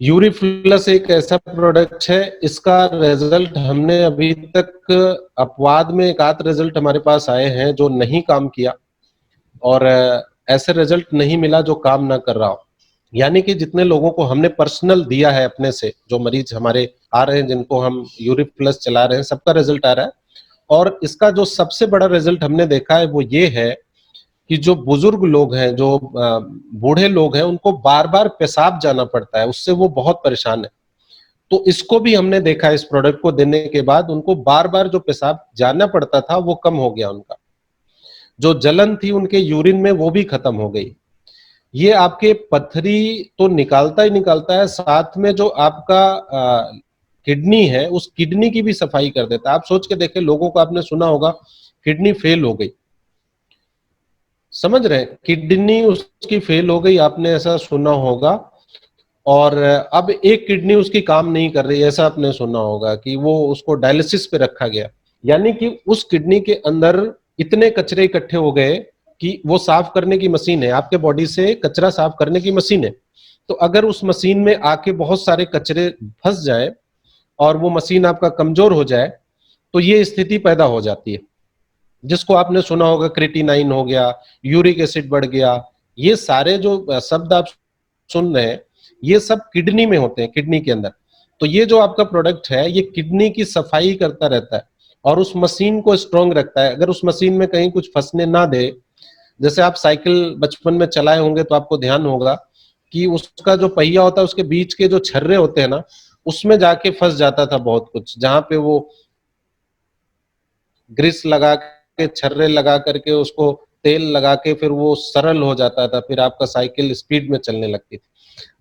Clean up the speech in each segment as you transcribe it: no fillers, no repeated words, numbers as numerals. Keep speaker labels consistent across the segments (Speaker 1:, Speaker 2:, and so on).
Speaker 1: यूरिफ्लस एक ऐसा प्रोडक्ट है, इसका रिजल्ट हमने अभी तक अपवाद में एक आध रिजल्ट हमारे पास आए हैं जो नहीं काम किया, और ऐसे रिजल्ट नहीं मिला जो काम ना कर रहा हो। यानी कि जितने लोगों को हमने पर्सनल दिया है अपने से, जो मरीज हमारे आ रहे हैं जिनको हम यूरिफ्लस चला रहे हैं, सबका रिजल्ट आ रहा है। और इसका जो सबसे बड़ा रिजल्ट हमने देखा है वो ये है कि जो बुजुर्ग लोग हैं, जो बूढ़े लोग हैं, उनको बार बार पेशाब जाना पड़ता है, उससे वो बहुत परेशान है। तो इसको भी हमने देखा, इस प्रोडक्ट को देने के बाद उनको बार बार जो पेशाब जाना पड़ता था वो कम हो गया, उनका जो जलन थी उनके यूरिन में वो भी खत्म हो गई। ये आपके पथरी तो निकालता ही निकालता है, साथ में जो आपका किडनी है उस किडनी की भी सफाई कर देता है। आप सोच के देखें, लोगों को आपने सुना होगा किडनी फेल हो गई, समझ रहे हैं, किडनी उसकी फेल हो गई, आपने ऐसा सुना होगा। और अब एक किडनी उसकी काम नहीं कर रही, ऐसा आपने सुना होगा कि वो उसको डायलिसिस पे रखा गया। यानी कि उस किडनी के अंदर इतने कचरे इकट्ठे हो गए कि वो साफ करने की मशीन है, आपके बॉडी से कचरा साफ करने की मशीन है। तो अगर उस मशीन में आके बहुत सारे कचरे फंस जाए और वो मशीन आपका कमजोर हो जाए, तो ये स्थिति पैदा हो जाती है, जिसको आपने सुना होगा क्रिएटिनाइन हो गया, यूरिक एसिड बढ़ गया। ये सारे जो शब्द आप सुन रहे हैं, ये सब किडनी में होते हैं, किडनी के अंदर। तो ये जो आपका प्रोडक्ट है, ये किडनी की सफाई करता रहता है और उस मशीन को स्ट्रांग रखता है। अगर उस मशीन में कहीं कुछ फंसने ना दे, जैसे आप साइकिल बचपन में चलाए होंगे तो आपको ध्यान होगा कि उसका जो पहिया होता है, उसके बीच के जो छर्रे होते हैं ना, उसमें जाके फंस जाता था बहुत कुछ, जहां पे वो ग्रीस लगा के, छर्रे लगा करके, उसको तेल लगा के फिर वो सरल हो जाता था, फिर आपका साइकिल स्पीड में चलने लगती थी।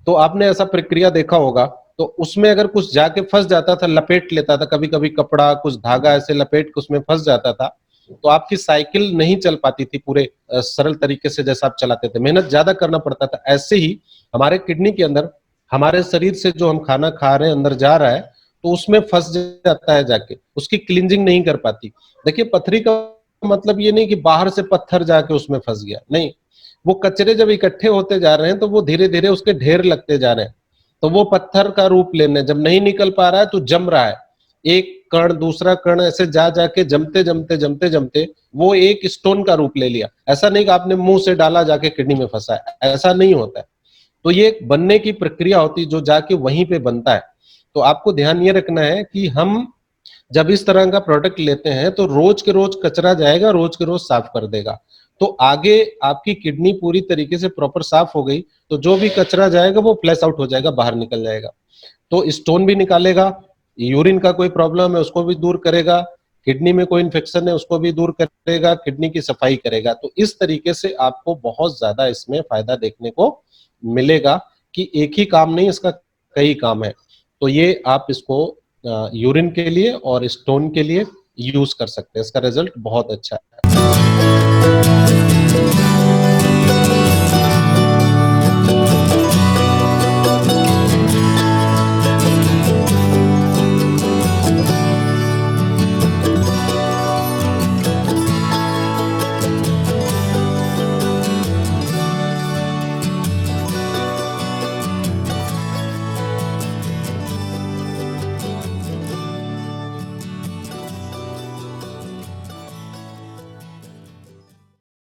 Speaker 1: तो आपने ऐसा प्रक्रिया देखा होगा। तो उसमें अगर कुछ जाके फंस जाता था, लपेट लेता था, कभी कभी कपड़ा कुछ धागा ऐसे लपेट के उसमें फंस जाता था, तो आपकी साइकिल नहीं चल पाती थी पूरे सरल तरीके से, जैसा आप चलाते थे, मेहनत ज्यादा करना पड़ता था। ऐसे ही हमारे किडनी के अंदर, हमारे शरीर से जो हम खाना खा रहे हैं अंदर जा रहा है, तो उसमें फंस जाता है जाके, उसकी क्लींजिंग नहीं कर पाती। देखिए, पथरी का मतलब ये नहीं कि बाहर से पत्थर जाके उसमें फंस गया, नहीं, वो कचरे जब इकट्ठे होते जा रहे हैं तो वो धीरे धीरे उसके ढेर लगते जा रहे हैं, तो वो पत्थर का रूप लेने, जब नहीं निकल पा रहा है तो जम रहा है, एक कण दूसरा कण ऐसे जा जाके जमते जमते जमते जमते वो एक स्टोन का रूप ले लिया। ऐसा नहीं कि आपने मुंह से डाला जाके किडनी में फंसा है, ऐसा नहीं होता है। तो ये एक बनने की प्रक्रिया होती है जो जाके वहीं पे बनता है। तो आपको ध्यान ये रखना है कि हम जब इस तरह का प्रोडक्ट लेते हैं तो रोज के रोज कचरा जाएगा, रोज के रोज साफ कर देगा। तो आगे आपकी किडनी पूरी तरीके से प्रॉपर साफ हो गई तो जो भी कचरा जाएगा वो फ्लैश आउट हो जाएगा, बाहर निकल जाएगा। तो स्टोन भी निकालेगा, यूरिन का कोई प्रॉब्लम है उसको भी दूर करेगा, किडनी में कोई इन्फेक्शन है उसको भी दूर करेगा, किडनी की सफाई करेगा। तो इस तरीके से आपको बहुत ज्यादा इसमें फायदा देखने को मिलेगा कि एक ही काम नहीं, इसका कई काम है। तो ये आप इसको यूरिन के लिए और स्टोन के लिए यूज कर सकते हैं, इसका रिजल्ट बहुत अच्छा है।